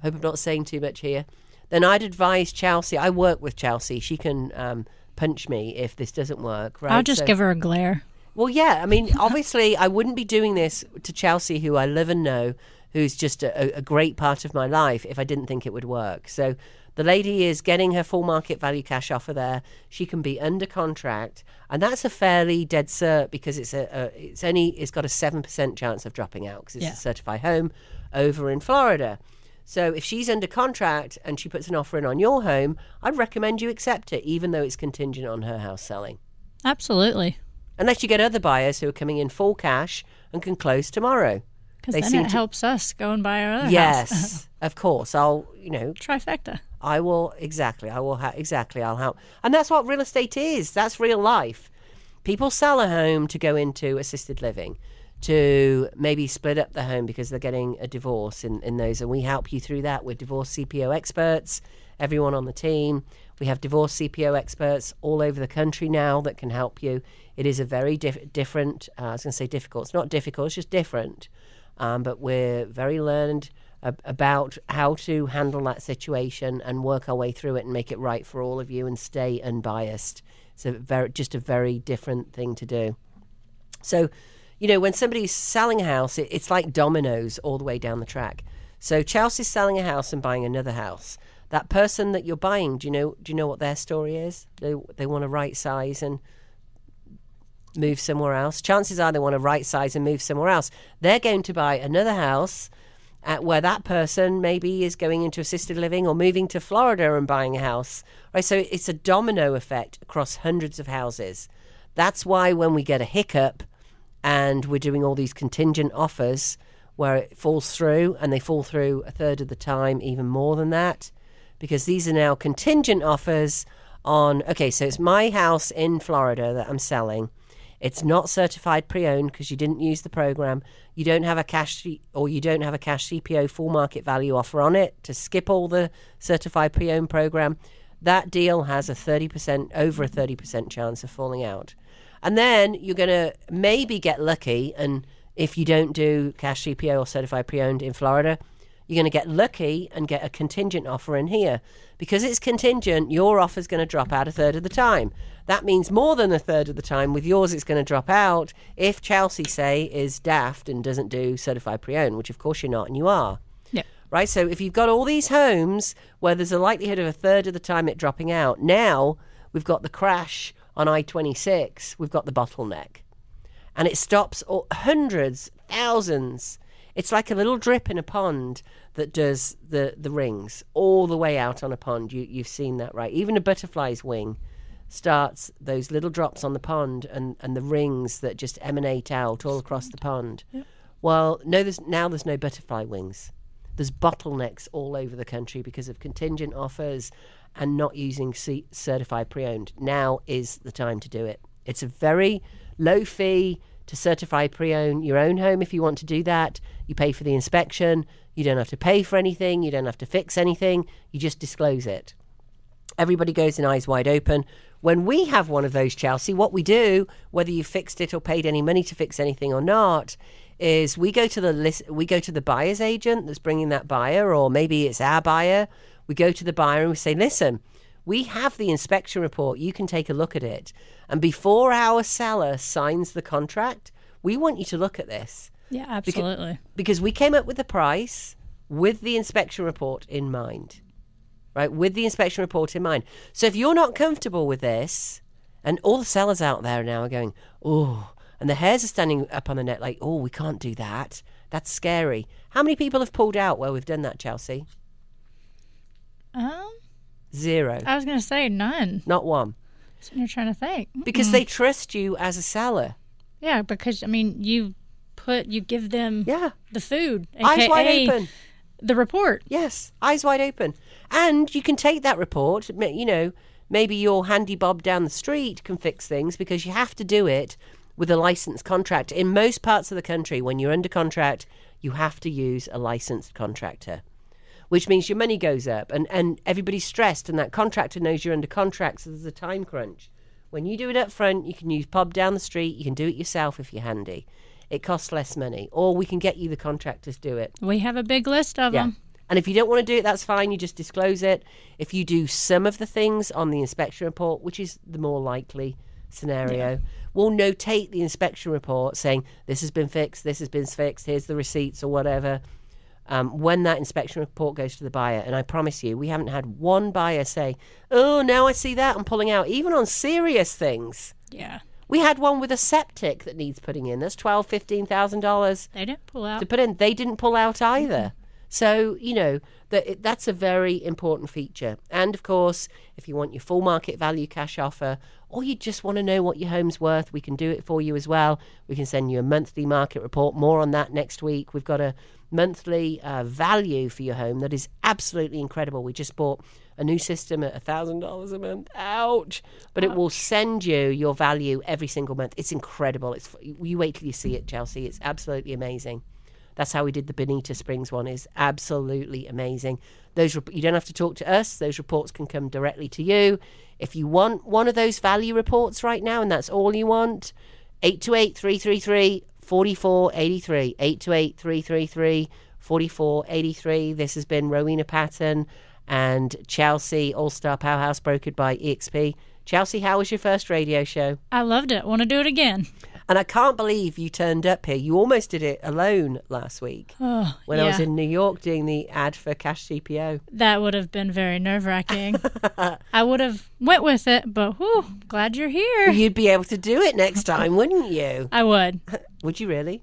I hope I'm not saying too much here. Then I'd advise Chelsea. I work with Chelsea. She can punch me if this doesn't work. Right? I'll just give her a glare. Well, yeah. I mean, obviously, I wouldn't be doing this to Chelsea, who I live and know, who's just a great part of my life, if I didn't think it would work. So the lady is getting her full market value cash offer there. She can be under contract, and that's a fairly dead cert because it's got a 7% chance of dropping out because it's a certified home over in Florida. So if she's under contract and she puts an offer in on your home, I'd recommend you accept it, even though it's contingent on her house selling. Absolutely. Unless you get other buyers who are coming in full cash and can close tomorrow. Because then it helps us go and buy our other house. Yes, of course. Trifecta. I will, exactly. I'll help. And that's what real estate is. That's real life. People sell a home to go into assisted living, to maybe split up the home because they're getting a divorce in those. And we help you through that. We're divorce CPO experts, everyone on the team. We have divorce CPO experts all over the country now that can help you. It is a very different, I was going to say difficult. It's not difficult, it's just different. But we're very learned about how to handle that situation and work our way through it and make it right for all of you and stay unbiased. It's just a very different thing to do. So, when somebody's selling a house, it's like dominoes all the way down the track. So Chelsea's selling a house and buying another house. That person that you're buying, do you know what their story is? They want to right size and move somewhere else. Chances are they want to right size and move somewhere else. They're going to buy another house where that person maybe is going into assisted living or moving to Florida and buying a house. Right? So it's a domino effect across hundreds of houses. That's why when we get a hiccup and we're doing all these contingent offers where it falls through, and they fall through a third of the time, even more than that, because these are now contingent offers on, okay, so it's my house in Florida that I'm selling. It's not certified pre-owned because you didn't use the program. You don't have a cash CPO full market value offer on it to skip all the certified pre-owned program. That deal has over a 30% chance of falling out. And then you're going to maybe get lucky, and if you don't do cash CPO or certified pre-owned in Florida, you're going to get lucky and get a contingent offer in here. Because it's contingent, your offer's going to drop out a third of the time. That means more than a third of the time. With yours, it's going to drop out if Chelsea, say, is daft and doesn't do certified pre-owned, which of course you're not, and you are. Yeah. Right? So if you've got all these homes where there's a likelihood of a third of the time it dropping out, now we've got the crash on I-26, we've got the bottleneck. And it stops hundreds, thousands. It's like a little drip in a pond that does the rings all the way out on a pond. You've seen that, right? Even a butterfly's wing starts those little drops on the pond and the rings that just emanate out all across the pond. Yep. Well, no, there's no butterfly wings. There's bottlenecks all over the country because of contingent offers and not using certified pre-owned. Now is the time to do it. It's a very low fee to certify pre-own your own home if you want to do that. You pay for the inspection. You don't have to pay for anything. You don't have to fix anything. You just disclose it. Everybody goes in eyes wide open. When we have one of those, Chelsea, what we do, whether you fixed it or paid any money to fix anything or not, is we go to the buyer's agent that's bringing that buyer, or maybe it's our buyer. We go to the buyer and we say, listen, we have the inspection report. You can take a look at it. And before our seller signs the contract, we want you to look at this. Yeah, absolutely. Because we came up with the price with the inspection report in mind. Right, with the inspection report in mind. So if you're not comfortable with this, and all the sellers out there now are going, oh, and the hairs are standing up on the neck like, oh, we can't do that. That's scary. How many people have pulled out where we've done that, Chelsea? 0. I was going to say none. Not one. So you're trying to think. Because they trust you as a seller. Yeah, because, I mean, you give them the food. Eyes wide open. The report. Yes, eyes wide open. And you can take that report, you know, maybe your handy bob down the street can fix things because you have to do it with a licensed contract. In most parts of the country, when you're under contract, you have to use a licensed contractor, which means your money goes up and everybody's stressed and that contractor knows you're under contract, so there's a time crunch. When you do it up front, you can use bob down the street, you can do it yourself if you're handy. It costs less money, or we can get you the contractors do it. We have a big list of them. And if you don't want to do it, that's fine. You just disclose it. If you do some of the things on the inspection report, which is the more likely scenario, we'll notate the inspection report saying this has been fixed, here's the receipts or whatever. When that inspection report goes to the buyer, and I promise you, we haven't had one buyer say, oh, now I see that, I'm pulling out, even on serious things. Yeah. We had one with a septic that needs putting in. That's $12,000, $15,000. They didn't pull out. To put in. They didn't pull out either. So, you know, that's a very important feature. And, of course, if you want your full market value cash offer, or you just want to know what your home's worth, we can do it for you as well. We can send you a monthly market report. More on that next week. We've got a monthly value for your home that is absolutely incredible. We just bought a new system at $1,000 a month. Ouch! But it will send you your value every single month. It's incredible. You wait till you see it, Chelsea. It's absolutely amazing. That's how we did the Bonita Springs one. Is absolutely amazing. You don't have to talk to us. Those reports can come directly to you. If you want one of those value reports right now, and that's all you want, 828-333-4483. 828-333-4483. This has been Rowena Patton and Chelsea, All-Star Powerhouse, brokered by EXP. Chelsea, how was your first radio show? I loved it. Want to do it again. And I can't believe you turned up here. You almost did it alone last week when I was in New York doing the ad for Cash CPO. That would have been very nerve-wracking. I would have went with it, but glad you're here. You'd be able to do it next time, wouldn't you? I would. Would you really?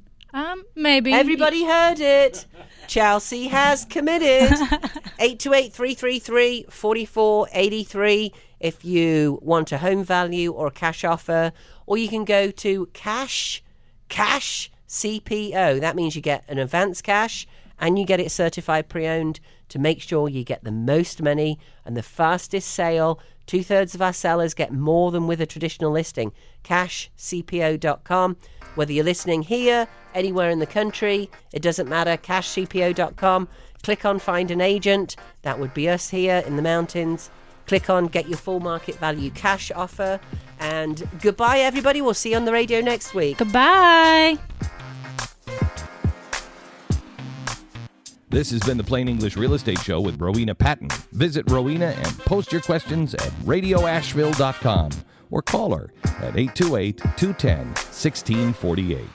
Maybe. Everybody heard it. Chelsea has committed. 828-333-4483 if you want a home value or a cash offer. Or you can go to cash CPO. That means you get an advance cash and you get it certified pre-owned to make sure you get the most money and the fastest sale. 2/3 of our sellers get more than with a traditional listing. CashCPO.com. Whether you're listening here, anywhere in the country, it doesn't matter. CashCPO.com. Click on Find an Agent. That would be us here in the mountains. Click on Get Your Full Market Value Cash Offer. And goodbye, everybody. We'll see you on the radio next week. Goodbye. This has been the Plain English Real Estate Show with Rowena Patton. Visit Rowena and post your questions at radioasheville.com or call her at 828-210-1648.